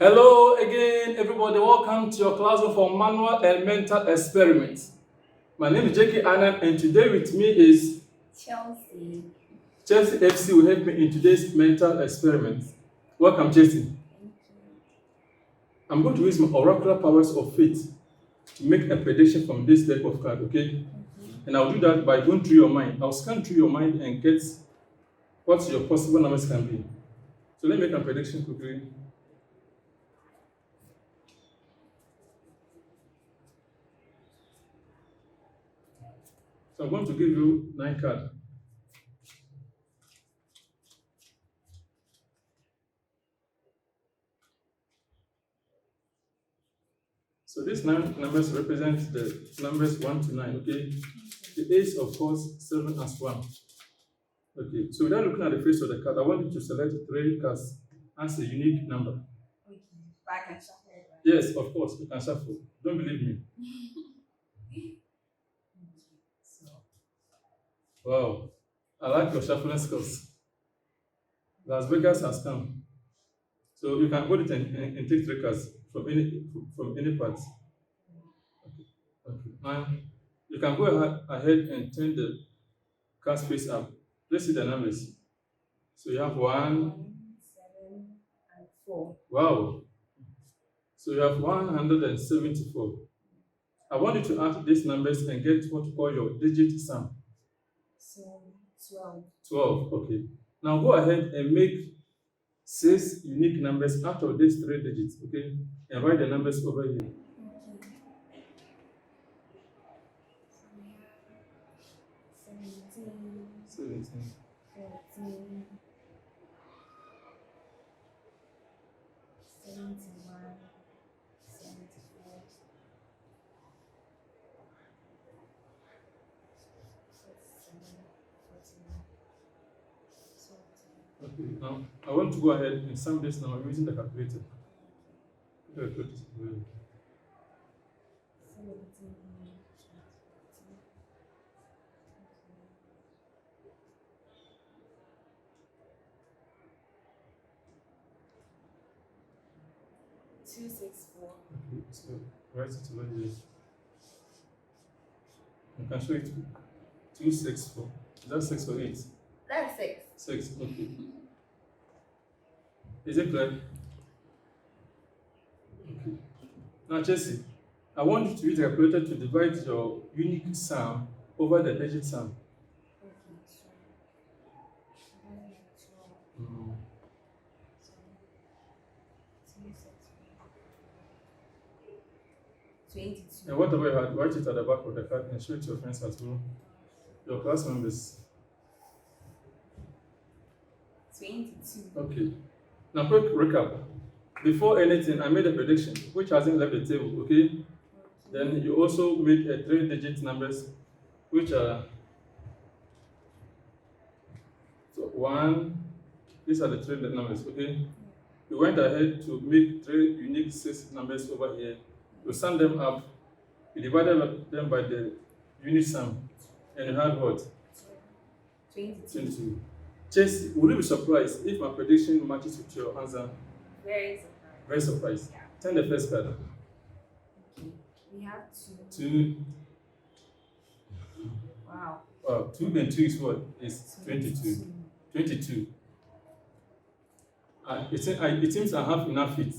Hello again, everybody. Welcome to your classroom for manual and mental experiments. My name is Jackie Annan, and today with me is Chelsea. Chelsea FC will help me in today's mental experiment. Welcome, Chelsea. Thank you. I'm going to use my oracular powers of faith to make a prediction from this deck of cards, okay? And I'll do that by going through your mind. I'll scan through your mind and get what your possible numbers can be. So let me make a prediction quickly. So I'm going to give you 9 cards. So these 9 numbers represent the numbers 1 to 9, okay? The ace, of course, 7 as 1. Okay, so without looking at the face of the card, I want you to select 3 cards as a unique number. Okay. But I can shuffle it, right? Yes, of course, you can shuffle. Don't believe me. So, Wow, I like your shuffling skills. Las Vegas has come. So you can hold it and take 3 cards from any part. Okay. Now you can go ahead and turn the cards face up. Let's see the numbers. So you have 1. 7, and 4. Wow. So you have 174. I want you to add these numbers and get what you call your digit sum. So, 12. 12. Okay. Now go ahead and make 6 unique numbers out of these 3 digits. Okay. And write the numbers over here. Okay. So we have 17, 17. 14, 71, 74, 47, 49, 20. Okay. Now I want to go ahead and sum this number using the calculator. Put the calculator away. 17, 264. Okay. So write it over here. You can show it. 264. Is that 6 or 8? That's 6. 6. Okay. Is it clear? Okay. Now, Jesse, I want you to use the calculator to divide your unique sum over the digit sum. Okay, so divided by 12, Mm. so 264. 22. And whatever you had, write it at the back of the card and show it to your friends as well. Your class members. 22. Okay. Now, quick recap. Before anything, I made a prediction which hasn't left the table, okay? Then you also made a 3-digit numbers, which are so 1. These are the 3 numbers, okay? You went ahead to make 3 unique 6 numbers over here. You sum them up. You divided them by the unit sum, and you had what? 22. 22. Chase, would you be surprised if my prediction matches with your answer? Very surprised. Very surprised. Yeah. Turn the first card. Okay. We have 2. 2. Wow. 2 and 2 is what? Is 22. 22. It seems I have enough feet.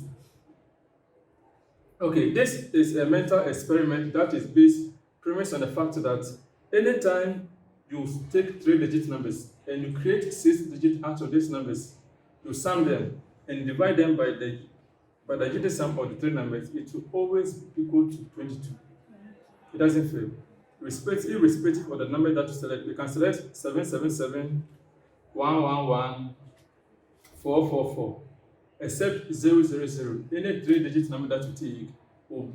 Okay, this is a mental experiment that is based premise on the fact that anytime you take 3-digit numbers and you create 6 digits out of these numbers, you sum them and divide them by the digit sum of the 3 numbers, it will always be equal to 22. It doesn't fail. Irrespective of the number that you select, you can select 777, 111, 444, except 000. Any 3-digit number that you take, will,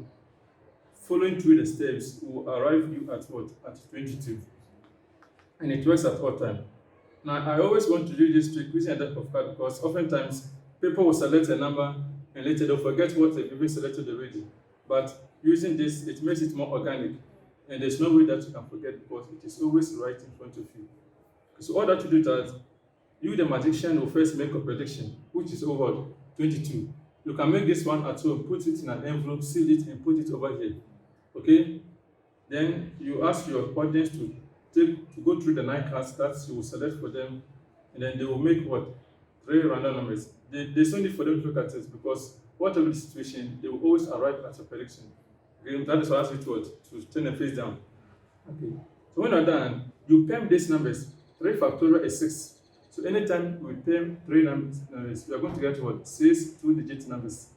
following through the steps, will arrive you at what? At 22. And it works at all time. Now, I always want to do this trick using a deck of cards because oftentimes people will select a number and later they'll forget what they've even selected already. But using this, it makes it more organic. And there's no way that you can forget because it is always right in front of you. So all that you do is that you, the magician, will first make a prediction, which is over 22. You can make this one at home, put it in an envelope, seal it, and put it over here. Okay? Then you ask your audience to go through the 9 cards that you will select for them, and then they will make what? 3 random numbers. There's no need for them to look at it because whatever the situation, they will always arrive at a prediction. Okay? That is why I ask you to turn the face down. Okay. So when you're done, you perm these numbers. 3 factorial is 6. So anytime we perm 3 numbers, we are going to get what? 6 2-digit numbers.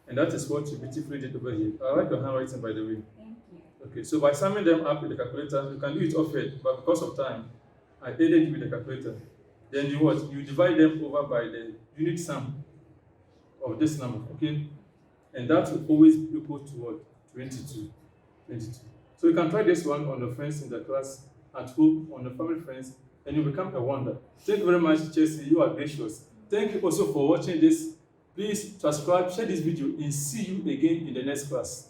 And that is what you beautifully did over here. I like your handwriting, by the way. Thank you. Okay, so by summing them up with the calculator, you can do it offhand, but because of time, I aided you with the calculator. Then you what? You divide them over by the unit sum of this number, okay? And that will always be equal to what? 22. 22. So you can try this one on your friends in the class, at home, on your family friends, and you become a wonder. Thank you very much, Chelsea. You are gracious. Thank you also for watching this. Please subscribe, share this video, and see you again in the next class.